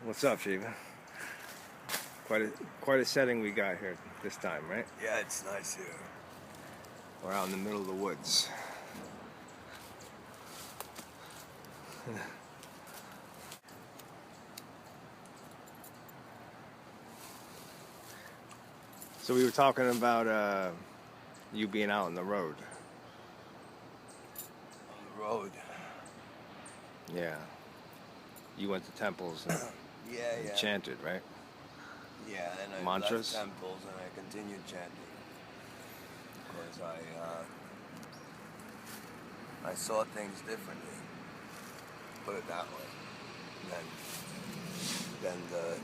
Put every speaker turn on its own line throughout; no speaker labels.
What's up, Shiva? Quite a setting we got here this time, right?
Yeah, it's nice here.
We're out in the middle of the woods. So we were talking about you being out on the road.
On the road.
Yeah. You went to temples and,
Yeah.
chanted, right?
Yeah, and I
Mantras?
left temples and I continued chanting. Because I saw things differently. Put it that way. Than the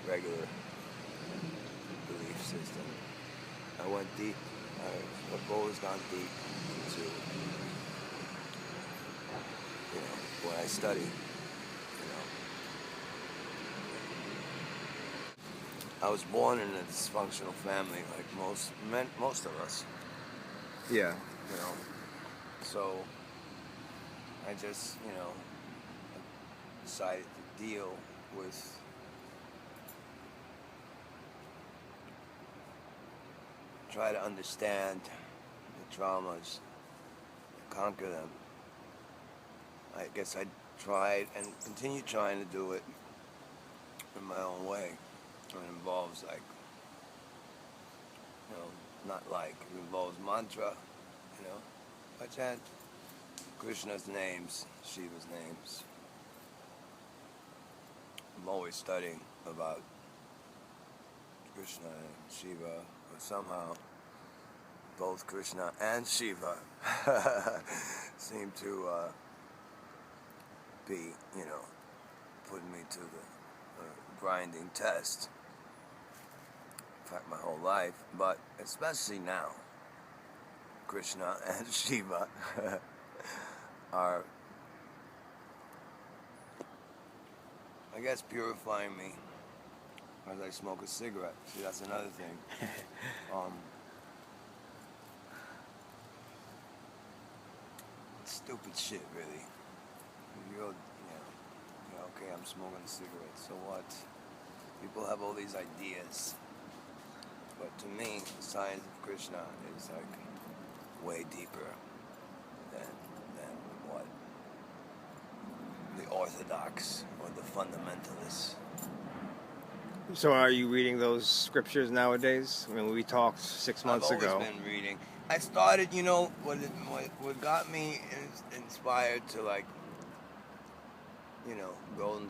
regular belief system. I went deep. I've always gone deep into what I studied. I was born in a dysfunctional family, like most of us.
Yeah.
So I just decided to deal with try to understand the traumas, conquer them. I guess I tried and continue trying to do it in my own way. It involves it involves mantra, I chant Krishna's names, Shiva's names. I'm always studying about Krishna and Shiva, but somehow both Krishna and Shiva seem to be, putting me to the grinding test. In fact, my whole life, but especially now, Krishna and Shiva are, I guess, purifying me as I smoke a cigarette. See, that's another thing. Stupid shit, really. Okay, I'm smoking a cigarette, so what? People have all these ideas. But to me, the science of Krishna is way deeper than what the orthodox or the fundamentalists.
So are you reading those scriptures nowadays? I mean, we talked 6 months ago.
I've always been reading. I started, what got me inspired to go and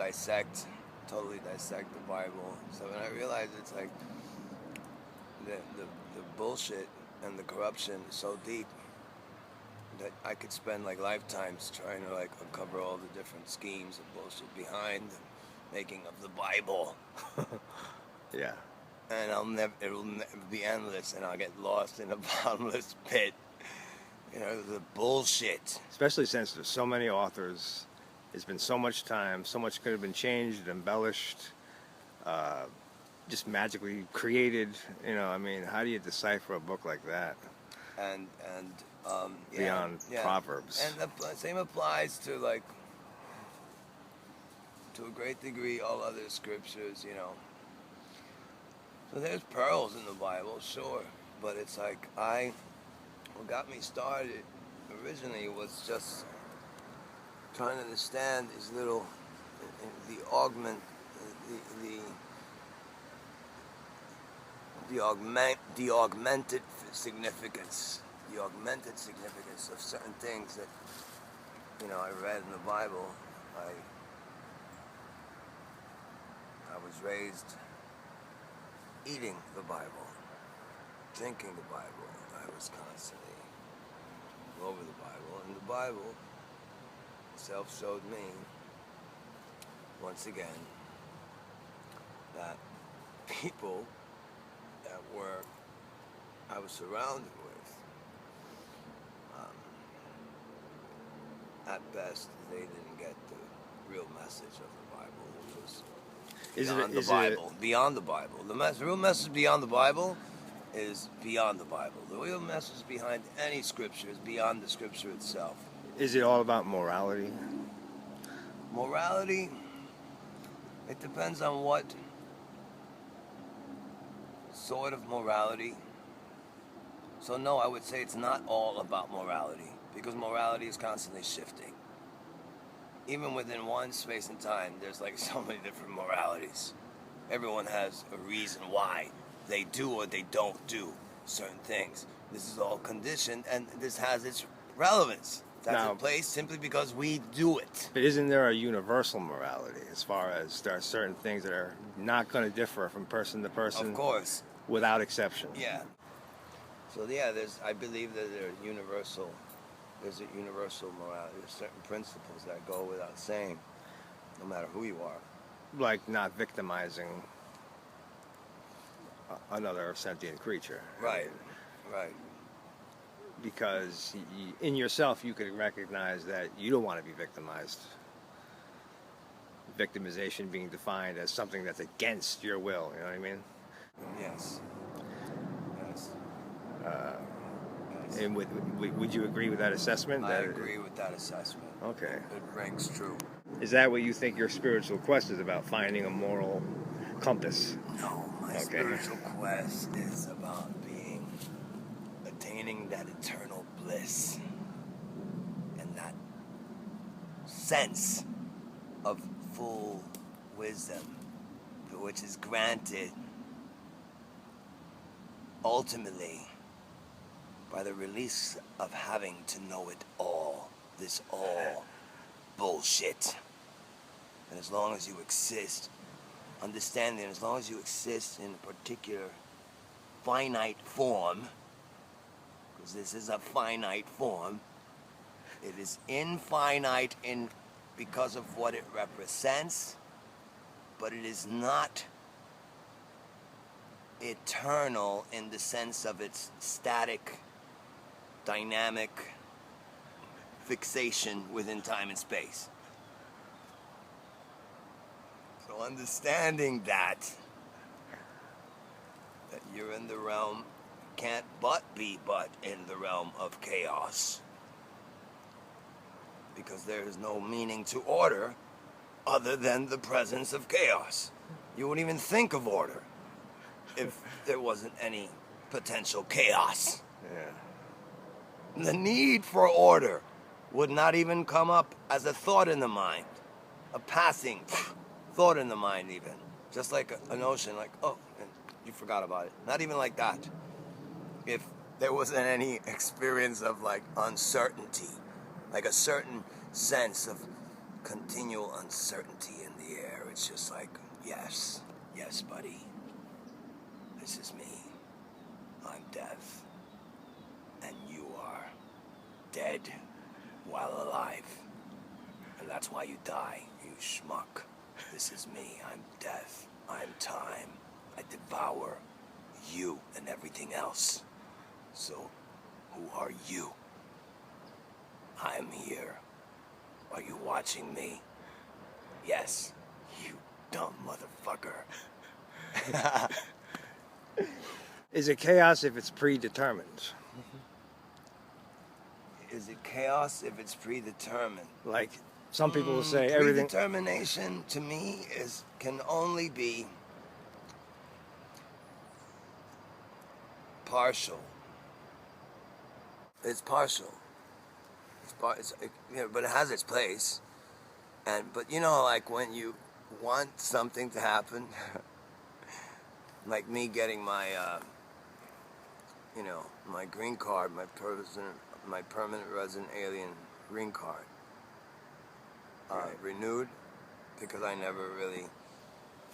totally dissect the Bible. So when I realized it's the bullshit and the corruption is so deep that I could spend lifetimes trying to uncover all the different schemes of bullshit behind the making of the Bible.
Yeah.
And it'll never be endless, and I'll get lost in a bottomless pit. The bullshit.
Especially since there's so many authors, there's been so much time, so much could have been changed, embellished, just magically created. How do you decipher a book like that?
And
beyond Proverbs.
And the same applies to to a great degree all other scriptures. So there's pearls in the Bible, sure, but it's what got me started originally was just trying to understand these little, the augmented significance of certain things that, I read in the Bible. I was raised eating the Bible, drinking the Bible. I was constantly all over the Bible, and the Bible itself showed me, once again, that people that I was surrounded with, at best, they didn't get the real message of the Bible, which was beyond the Bible. The real message beyond the Bible is beyond the Bible. The real message behind any scripture is beyond the scripture itself.
Is it all about morality?
Morality, it depends on what sort of morality. So no, I would say it's not all about morality, because morality is constantly shifting. Even within one space and time, there's like so many different moralities. Everyone has a reason why they do or they don't do certain things. This is all conditioned, and this has its relevance. That's
Now,
in place simply because we do it.
But isn't there a universal morality as far as there are certain things that are not going to differ from person to person?
Of course.
Without exception.
Yeah. So yeah, I believe that there's a universal morality. There's certain principles that go without saying, no matter who you are.
Like not victimizing another sentient creature.
Right. Right.
Because in yourself you could recognize that you don't want to be victimized. Victimization being defined as something that's against your will, you know what I mean?
Yes. Yes.
And would you agree with that assessment?
I agree with that assessment.
Okay.
It rings true.
Is that what you think your spiritual quest is about, finding a moral compass?
No, my spiritual quest is about attaining that eternal bliss and that sense of full wisdom, which is granted ultimately by the release of having to know it all, this all bullshit. And as long as you exist, understanding, as long as you exist in a particular finite form, because this is a finite form, it is infinite because of what it represents, but it is not eternal in the sense of its static, dynamic fixation within time and space. So understanding that you're in the realm, can't but be but in the realm of chaos, because there is no meaning to order other than the presence of chaos. You wouldn't even think of order if there wasn't any potential chaos.
Yeah.
The need for order would not even come up as a thought in the mind, a passing thought in the mind even. Just like a notion, like, oh, and you forgot about it. Not even like that. If there wasn't any experience of like uncertainty, like a certain sense of continual uncertainty in the air. It's just like, yes, buddy, this is me. I'm death, and you are dead while alive, and that's why you die, you schmuck. This is me. I'm death. I'm time. I devour you and everything else. So, who are you? I'm here. Are you watching me? Yes, you dumb motherfucker.
Is it chaos if it's predetermined?
Is it chaos if it's predetermined?
Like some people will say everything.
Predetermination to me can only be partial. It's partial. But it has its place. But you know, like when you want something to happen, like me getting my, my green card, my permanent resident alien green card, renewed, because I never really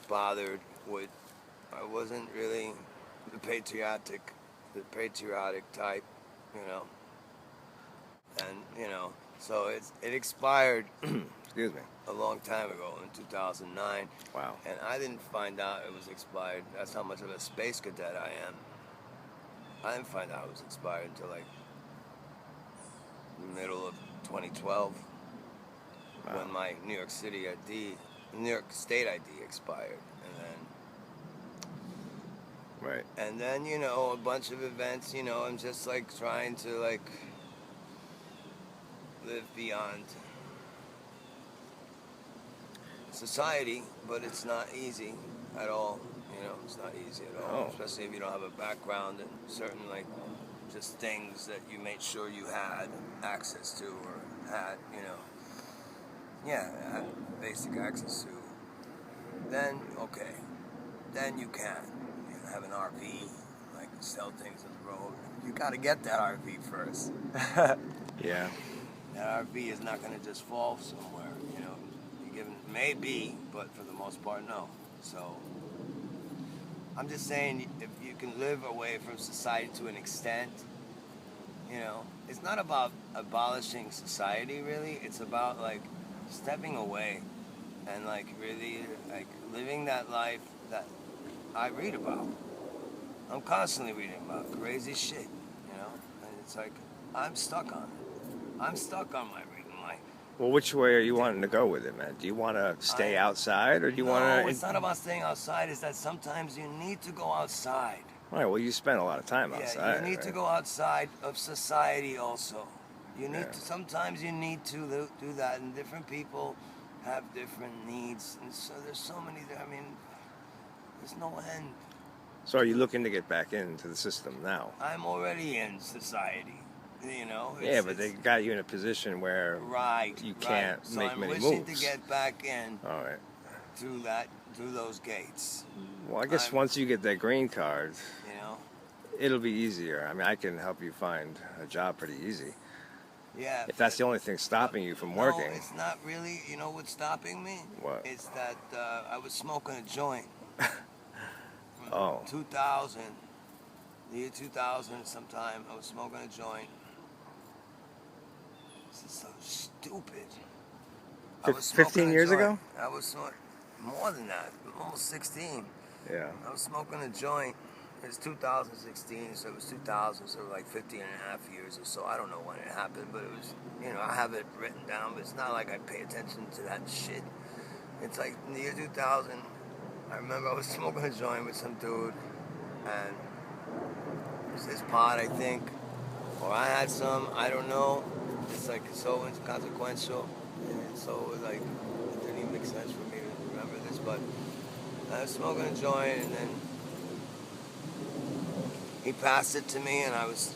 bothered with. I wasn't really the patriotic type, and so it expired.
Excuse me.
A long time ago in 2009.
Wow.
And I didn't find out it was expired. That's how much of a space cadet I am. I didn't find out it was expired until like the middle of 2012. Wow. When my New York State ID expired.
Right.
And then, a bunch of events, I'm just like trying to like live beyond society, but it's not easy at all. You know, it's not easy at all,
Oh.
especially if you don't have a background in certain, like, just things that you made sure you had access to or had, you know, had basic access to. Then, okay, then you can have an RV, like sell things on the road. You got to get that RV first.
Yeah.
That RV is not going to just fall somewhere, you know. You give it, maybe, but for the most part, no. So I'm just saying, if you can live away from society to an extent, you know, it's not about abolishing society, really. It's about, like, stepping away and, like, really, like, living that life that I read about. I'm constantly reading about crazy shit, you know? And it's like, I'm stuck on it. I'm stuck on my reading life.
Well, which way are you wanting to go with it, man? Do you want to stay outside, or do you want to?
No, it's not about staying outside. It's that sometimes you need to go outside.
All right. Well, you spend a lot of time outside.
Yeah, you need to go outside of society also. You need
Yeah.
to. Sometimes you need to do that, and different people have different needs, and so there's so many. I mean, there's no end.
So, are you looking to get back into the system now?
I'm already in society. You know.
Yeah, but they got you in a position where
right,
you can't
right. So
make
I'm
many
wishing
moves.
to get back in
All right.
through those gates.
Well, I guess
I'm-
once you get that green card,
You know.
it'll be easier. I mean, I can help you find a job pretty easy.
Yeah.
If that's the only thing stopping you from working.
No, it's not really. You know what's stopping me?
What?
It's that I was smoking a joint.
Oh.
2000, the year 2000, sometime I was smoking a joint. This is so stupid. I was smoking
15
a
years
joint.
ago?
I was smoking more than that, almost 16.
Yeah.
I was smoking a joint. It was 2016, so it was 2000, so like 15 and a half years or so. I don't know when it happened, but it was, you know, I have it written down, but it's not like I pay attention to that shit. It's like in the year 2000, I remember I was smoking a joint with some dude, and it was his pot, I think, or I had some, I don't know. It's like so inconsequential, and so like it didn't even make sense for me to remember this, but I was smoking a joint, and then he passed it to me, and I was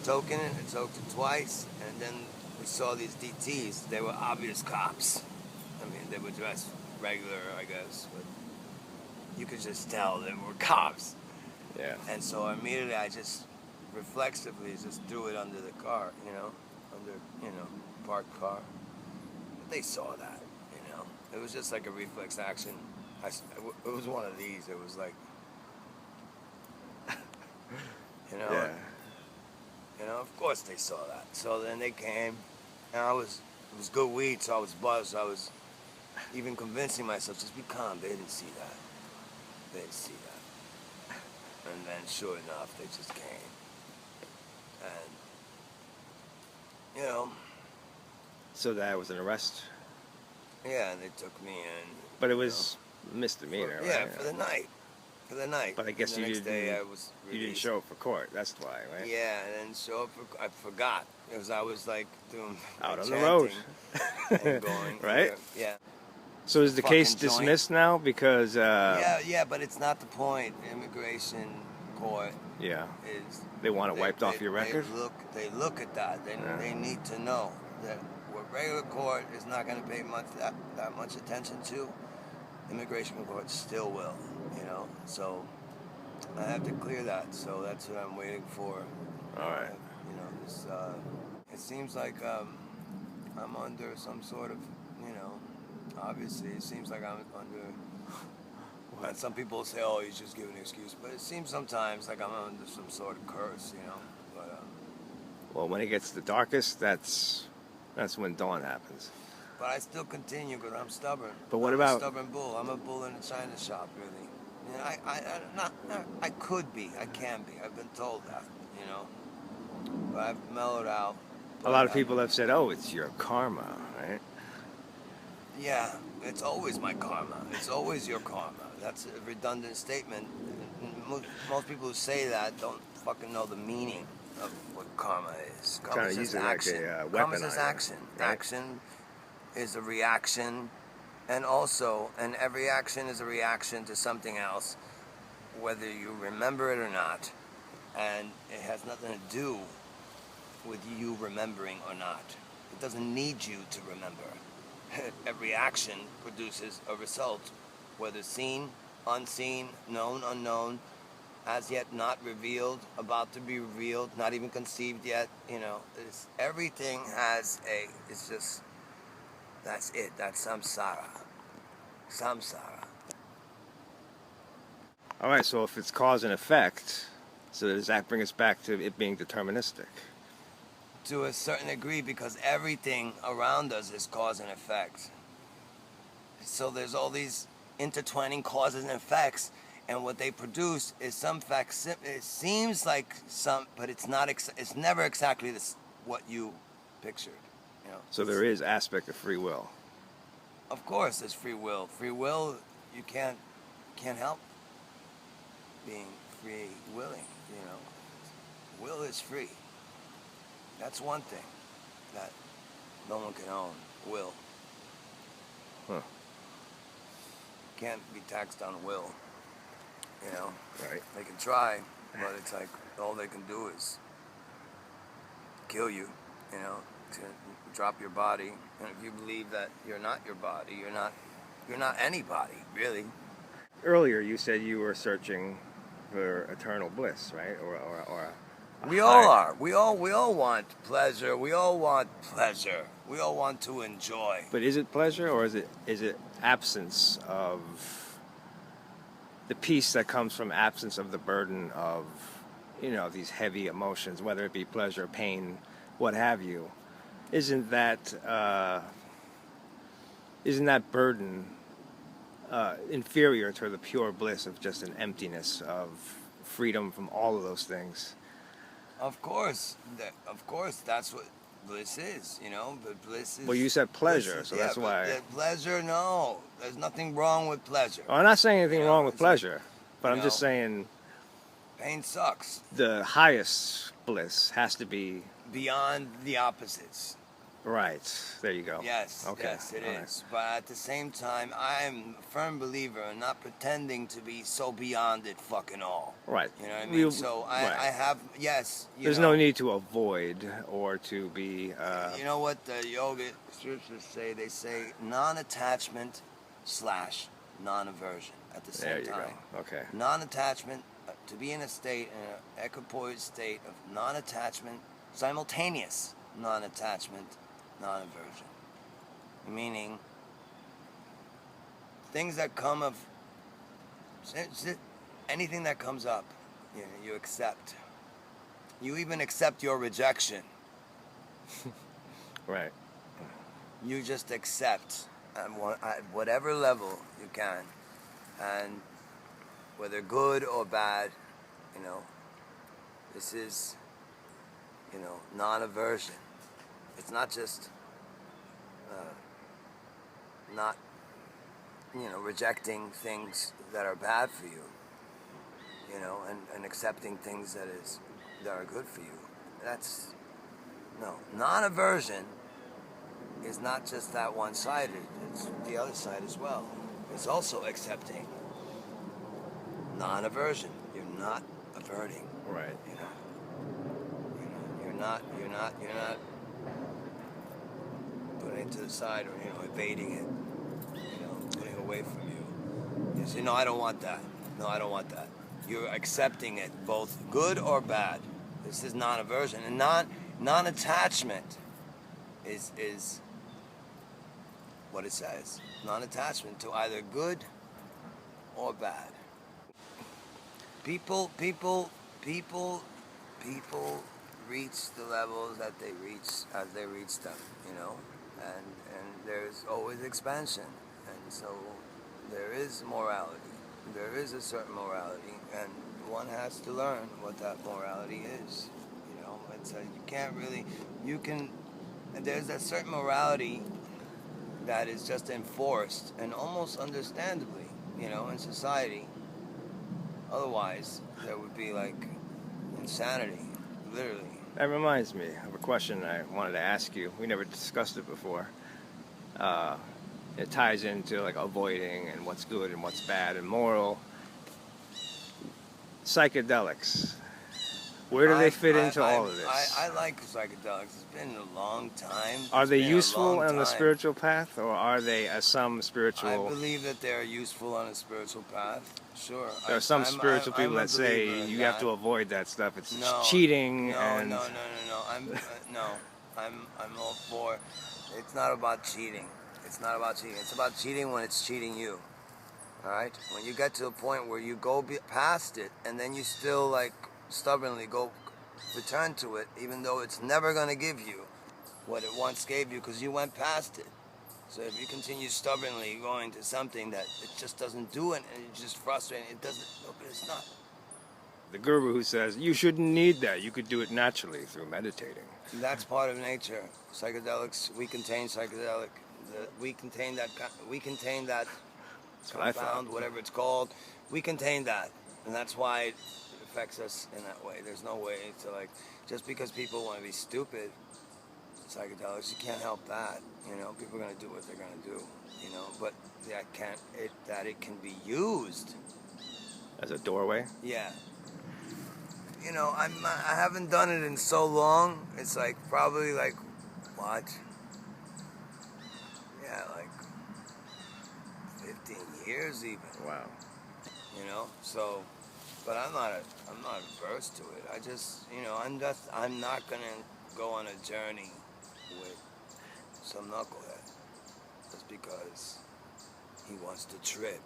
toking it. I toked it twice, and then we saw these DTs. They were obvious cops. I mean, they were dressed regular, I guess, but you could just tell they were cops.
Yeah.
And so immediately I just reflexively just threw it under the car, you know, parked car. But they saw that, you know. It was just like a reflex action. It was one of these. It was like, you know.
Yeah.
You know, of course they saw that. So then they came, and it was good weed, so I was buzzed. I was even convincing myself, just be calm. They didn't see that. They didn't see that. And then, sure enough, they just came. And, you know,
So that was an arrest,
yeah, and they took me in.
but it was misdemeanor,
Yeah,
right?
for the night. For the night.
But I guess
And the
you
next day
didn't-
I was
You didn't
released.
show up for court. That's why, right?
Yeah, and then show up for, I forgot. Because I was like doing
Out
like,
on the road.
chanting and going.
Right?
Yeah.
So is the case
Fucking joint.
dismissed now because?
Yeah, but it's not the point. Immigration court
Yeah.
is.
They want it wiped off your record.
They look at that. They need to know that what regular court is not going to pay that much attention to. Immigration court still will, you know. So I have to clear that. So that's what I'm waiting for.
All right.
You know, this. It seems like I'm under some sort of, you know. Obviously, it seems like I'm under. And some people say, "Oh, he's just giving an excuse," but it seems sometimes like I'm under some sort of curse, you know. But
Well, when it gets the darkest, that's when dawn happens.
I still continue because I'm stubborn.
But what
I'm
about-
a stubborn bull? I'm a bull in a china shop, really. You know, I could be. I can be. I've been told that, you know. But I've mellowed out.
A lot of people have said, "Oh, it's your karma," right?
Yeah, it's always my karma. It's always your karma. That's a redundant statement. Most people who say that don't fucking know the meaning of what karma is.
Trying
Karma's
to
just
use it like
action.
a
Karma's
weapon
just
on you,
action.
right?
Action is a reaction And also, and every action is a reaction to something else, whether you remember it or not. And it has nothing to do with you remembering or not. It doesn't need you to remember. Every action produces a result, whether seen, unseen, known, unknown, as yet not revealed, about to be revealed, not even conceived yet. You know, everything has it's just, that's it. That's samsara. Samsara.
All right, so if it's cause and effect, so does that bring us back to it being deterministic?
To a certain degree, because everything around us is cause and effect. So there's all these intertwining causes and effects, and what they produce is some facts. It seems like some, but it's not. It's never exactly what you pictured. You know.
So there is aspect of free will.
Of course, there's free will. Free will, you can't help being free willing. You know, will is free. That's one thing that no one can own. Will.
Huh.
Can't be taxed on will. You know.
Right.
They can try, but it's like all they can do is kill you. You know, to drop your body. And if you believe that you're not your body, you're not anybody, really.
Earlier, you said you were searching for eternal bliss, right? Or
We all are. We all want pleasure. We all want pleasure. We all want to enjoy.
But is it pleasure, or is it absence of the peace that comes from absence of the burden of, you know, these heavy emotions, whether it be pleasure, pain, what have you? Isn't that burden inferior to the pure bliss of just an emptiness of freedom from all of those things?
Of course, that's what bliss is, you know. But bliss is.
Well, you said pleasure, so that's why.
Pleasure, no, there's nothing wrong with pleasure.
Well, I'm not saying anything wrong with pleasure, but I'm just saying
pain sucks.
the highest bliss has to be
beyond the opposites.
Right. There you go.
Yes.
Okay.
Yes, it is. But at the same time, I'm a firm believer in not pretending to be so beyond it fucking all.
Right.
You know what I mean? So I have, yes.
There's no need to avoid or to be...
you know what the yoga scriptures say? They say non-attachment / non-aversion at the same time.
There you go. Okay.
Non-attachment, to be in a state, in an equipoise state of non-attachment, simultaneous non-attachment, non-aversion. Meaning, things that come of, anything that comes up, you accept. You even accept your rejection.
Right.
You just accept at whatever level you can. And whether good or bad, you know, this is, you know, non-aversion. It's not just not, you know, rejecting things that are bad for you, you know, and accepting things that are good for you. That's, no. Non-aversion is not just that one-sided. It's the other side as well. It's also accepting. Non-aversion. You're not averting.
Right.
You know, you're not putting it to the side or, you know, evading it, you know, putting it away from you. You say, no, I don't want that. No, I don't want that. You're accepting it, both good or bad. This is non-aversion. And non-attachment is what it says. Non-attachment to either good or bad. People reach the levels that they reach as they reach them, you know, and there's always expansion, and so there is morality. There is a certain morality, and one has to learn what that morality is. You know, it's you can't really, there's a certain morality that is just enforced, and almost understandably, you know, in society. Otherwise, there would be like insanity, literally.
That reminds me of a question I wanted to ask you. We never discussed it before. It ties into like avoiding and what's good and what's bad and moral. Psychedelics. Where do they fit into all of this?
I like psychedelics. It's been a long time.
Are
It's
they
been a
useful
long
on the
time.
spiritual path, or are they some
I
spiritual?
believe that they're useful on a spiritual path. Sure.
There are some spiritual people
I'm a
that say
believer in
you
that.
have to avoid that stuff. It's
No,
cheating
no,
and
no, no, no, no. No. I'm all for. It's not about cheating. It's not about cheating. It's about cheating when it's cheating you. All right. When you get to a point where you go past it, and then you still like stubbornly return to it, even though it's never gonna give you what it once gave you because you went past it. So if you continue stubbornly going to something that it just doesn't do it, and it's just frustrating, it doesn't. No, but it's not.
the guru who says you shouldn't need that. You could do it naturally through meditating.
That's part of nature. Psychedelics, we contain psychedelic. We contain that. We contain that
That's what I thought.
compound, whatever it's called. We contain that, and that's why it affects us in that way. There's no way to like just because people want to be stupid. Psychedelics, you can't help that. You know, people are gonna do what they're gonna do. You know, but that it can be used.
As a doorway.
Yeah. You know, I haven't done it in so long. It's like probably like what? Yeah, like 15 years even.
Wow.
You know, so, but I'm not averse to it. I just, you know, I'm not gonna go on a journey with some knucklehead just because he wants to trip.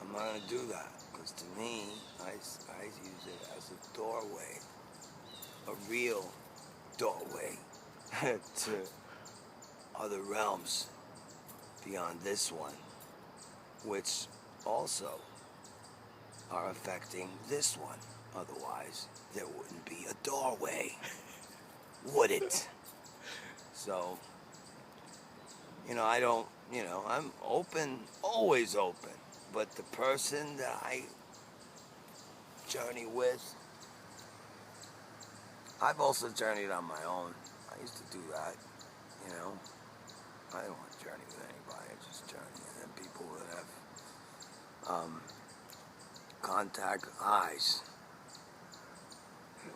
I'm not gonna do that. Because to me, I use it as a doorway, a real doorway to other realms beyond this one, which also are affecting this one. Otherwise, there wouldn't be a doorway, would it? So, you know, I'm open, always open. But the person that I journey with, I've also journeyed on my own. I used to do that, you know. I don't want to journey with anybody. I just journey. And then people that have contact eyes,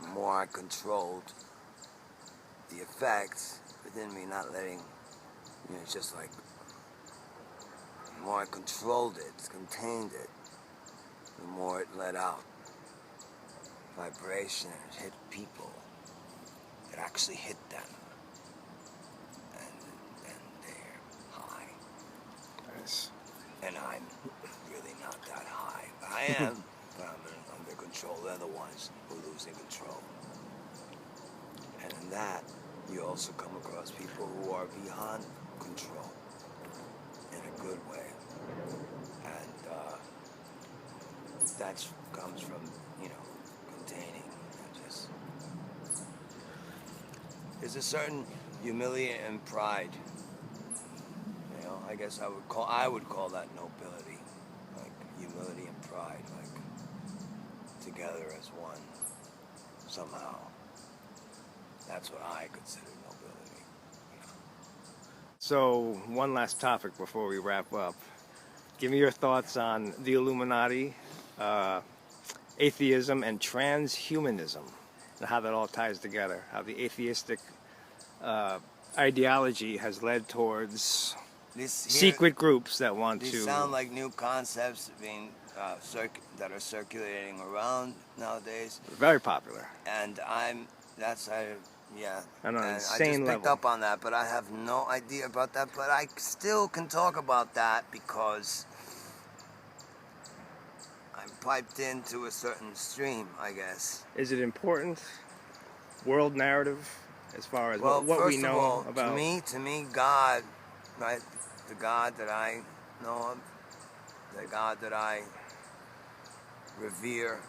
the more I controlled the effects within me, not letting, you know, it's just like, the more I controlled it, contained it, the more it let out. Vibration hit people. It actually hit them. And they're high.
Nice.
And I'm really not that high. I am, but I'm under control. They're the ones who are losing control. And in that, you also come across people who are beyond control in a good way. And that comes from, you know, containing and just... There's a certain humility and pride. You know, I guess I would call that nobility. Like humility and pride, like together as one, somehow. That's what I consider nobility. You know?
So, one last topic before we wrap up. Give me your thoughts on the Illuminati, atheism, and transhumanism, and how that all ties together. How the atheistic ideology has led towards secret groups that want to...
These sound like new concepts being that are circulating around nowadays.
Very popular.
And yeah.
On an
and
insane
I just
level.
picked up on that, but I have no idea about that. But I still can talk about that because I'm piped into a certain stream, I guess.
Is it important? World narrative, as far as
Well,
what
first
we know
of all,
about...
to me, God, right? The God that I know of, the God that I revere,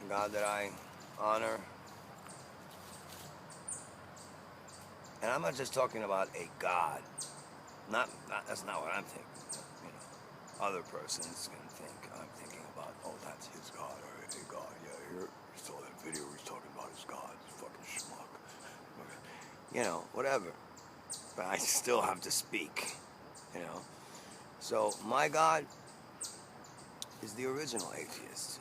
the God that I honor. And I'm not just talking about a God. That's not what I'm thinking. You know, other persons can think. I'm thinking about, oh, that's his God or a God. Yeah, you saw that video where he's talking about his God. He's fucking schmuck. You know, whatever. but I still have to speak, you know. So my God is the original atheist.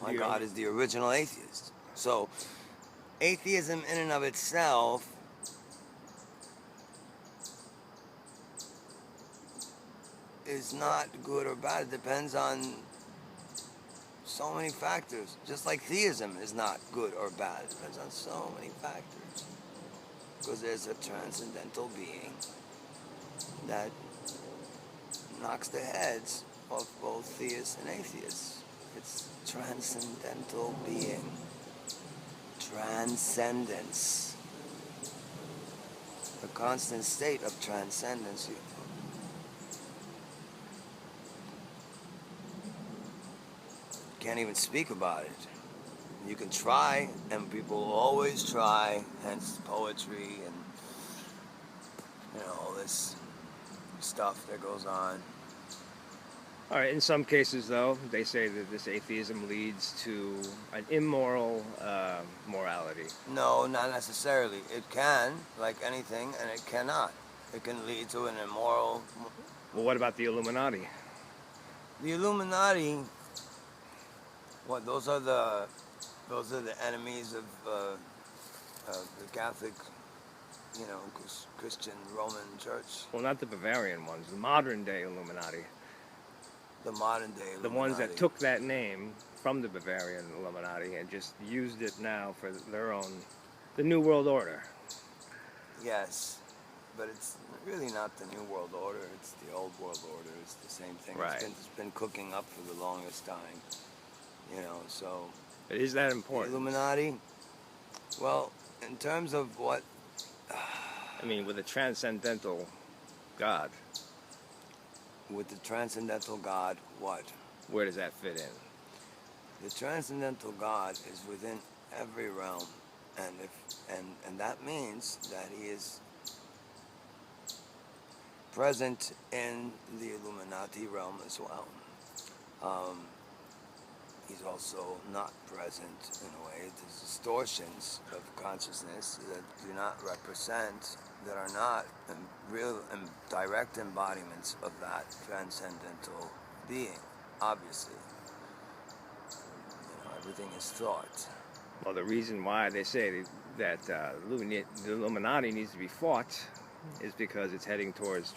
My God is the original atheist. So atheism in and of itself is not good or bad. It depends on so many factors. Just like theism is not good or bad. It depends on so many factors. Because there's a transcendental being that knocks the heads of both theists and atheists. It's transcendental being. Transcendence. A constant state of transcendence. You can't even speak about it. You can try, and people always try, hence poetry and, you know, all this stuff that goes on.
All right, in some cases, though, they say that this atheism leads to an immoral morality.
No, not necessarily. It can, like anything, and it cannot. It can lead to an immoral...
Well, what about the Illuminati?
The Illuminati, what, those are the enemies of the Catholic, you know, Christian Roman Church.
Well, not the Bavarian ones, the modern day Illuminati.
The modern day Illuminati.
The ones that took that name from the Bavarian Illuminati and just used it now for their own, the New World Order.
Yes, but it's really not the New World Order, it's the Old World Order. It's the same thing.
Right.
It's been cooking up for the longest time, you know, so...
Is that important?
The Illuminati, well, in terms of what...
I mean, with a transcendental God.
With the transcendental God, what?
Where does that fit in?
The transcendental God is within every realm, and that means that he is present in the Illuminati realm as well. He's also not present in a way. There's distortions of consciousness that do not represent, that are not real and direct embodiments of that transcendental being, obviously. You know, everything is thought.
Well, the reason why they say that the Illuminati needs to be fought is because it's heading towards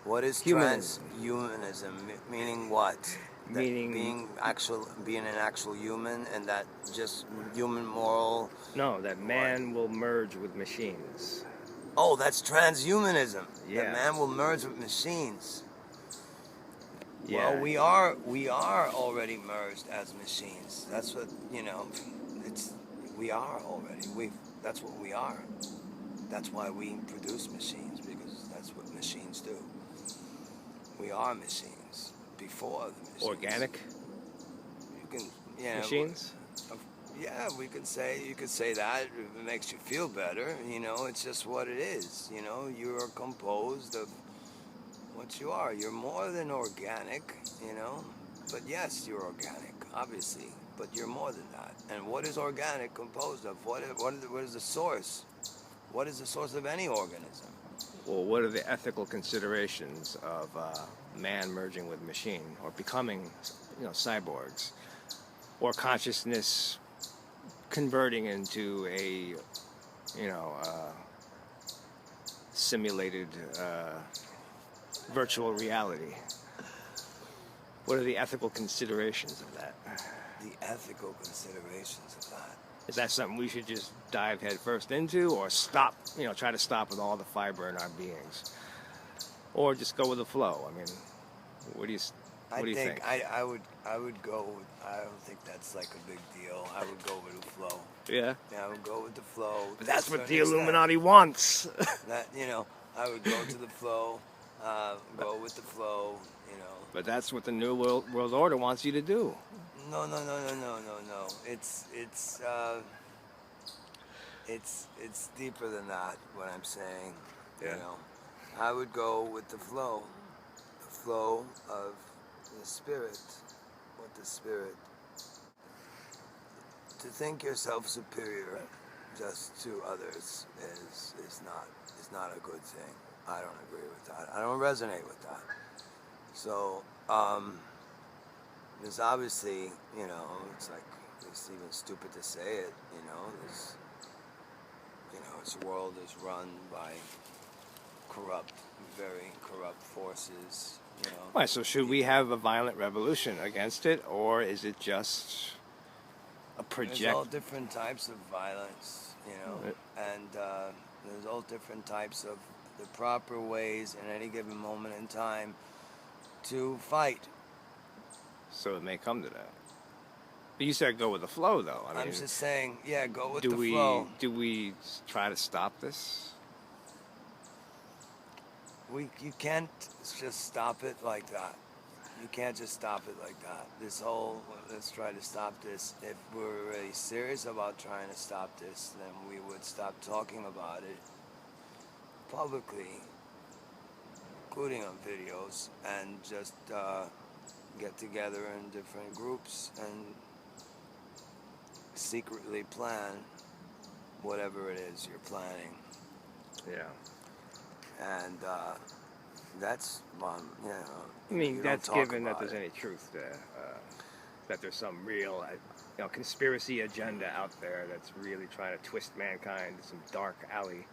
what is transhumanism? Meaning what? That
meaning
being an actual human, and that just human moral...
No, that man will merge with machines.
Oh, that's transhumanism.
Yeah.
That man will merge with machines.
Yeah.
Well, we are already merged as machines. That's what, you know, we are already. That's what we are. That's why we produce machines, because that's what machines do. We are machines before the machines.
Organic?
You can, yeah.
Machines?
Yeah, you could say that. It makes you feel better, you know, it's just what it is, you know. You're composed of what you are. You're more than organic, you know. But yes, you're organic, obviously, but you're more than that. And what is organic composed of? What is the source? What is the source of any organism?
Well, what are the ethical considerations of man merging with machine, or becoming, you know, cyborgs, or consciousness converting into a, you know, simulated virtual reality? What are the ethical considerations of that?
The ethical considerations of that.
Is that something we should just dive headfirst into, or stop, you know, try to stop with all the fiber in our beings? Or just go with the flow? I mean, what do you think?
I would go with, I don't think that's like a big deal. I would go with the flow.
Yeah?
Yeah, I would go with the flow.
But that's what the Illuminati wants.
That, you know, I would go to the flow, go with the flow, you know.
But that's what the New World Order wants you to do.
No. It's deeper than that, what I'm saying.
Yeah.
You know, I would go with the flow of the spirit, what the spirit. To think yourself superior, just to others is not a good thing. I don't agree with that. I don't resonate with that. So there's obviously, you know, it's like it's even stupid to say it. You know, this world is run by very corrupt forces. You know.
Right, so should we have a violent revolution against it, or is it just a project?
There's all different types of violence, you know, and there's all different types of the proper ways in any given moment in time to fight.
So it may come to that. But you said go with the flow, though. I mean,
I'm just saying, yeah, go with the flow.
Do we try to stop this?
You can't just stop it like that. You can't just stop it like that. Let's try to stop this. If we're really serious about trying to stop this, then we would stop talking about it publicly, including on videos, and just get together in different groups and secretly plan whatever it is you're planning.
Yeah.
And that's, you know.
I mean, that's given that there's
it.
any truth to that there's some real, conspiracy agenda out there that's really trying to twist mankind to some dark alley.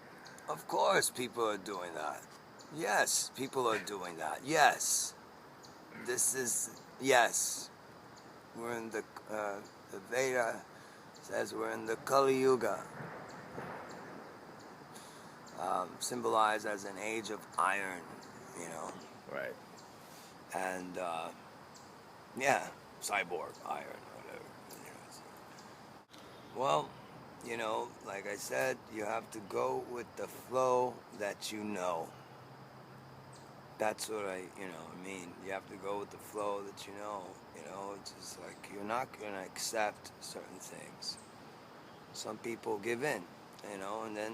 Of course, people are doing that. Yes, people are doing that. Yes, yes. We're in the Veda says we're in the Kali Yuga. Symbolized as an age of iron, you know.
Right.
And, yeah, cyborg iron, whatever. Well, you know, like I said, you have to go with the flow that you know. That's what I mean. You have to go with the flow that you know. It's just like you're not going to accept certain things. Some people give in.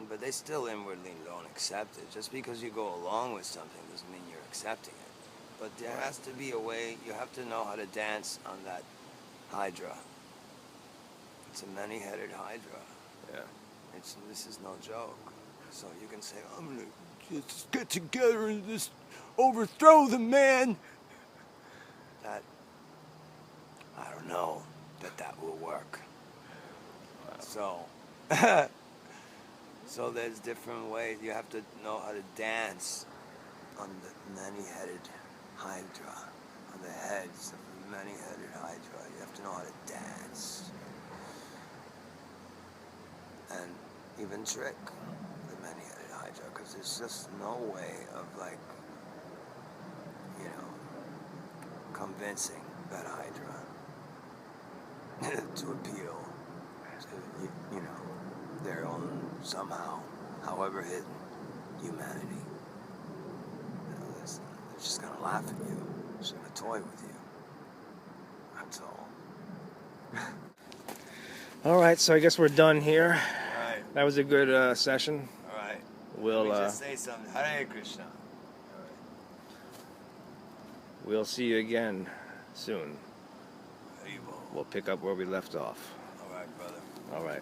But they still inwardly don't accept it. Just because you go along with something doesn't mean you're accepting it. But there has to be a way. You have to know how to dance on that hydra. It's a many-headed hydra.
Yeah.
This is no joke. So you can say, I'm gonna just get together and just overthrow the man. That I don't know that will work. Wow. So there's different ways. You have to know how to dance on the many-headed hydra, on the heads of the many-headed hydra. You have to know how to dance. And even trick the many-headed hydra, because there's just no way of, convincing that hydra to appeal to, their own, somehow, however hidden, humanity. They're just gonna laugh at you. They're just gonna toy with you. That's all.
All right, so I guess we're done here.
All right.
That was a good session.
All right.
We'll
Let me just say something. Hare Krishna.
We'll see you again soon.
Hare Bo.
We'll pick up where we left off.
All right, brother.
All right.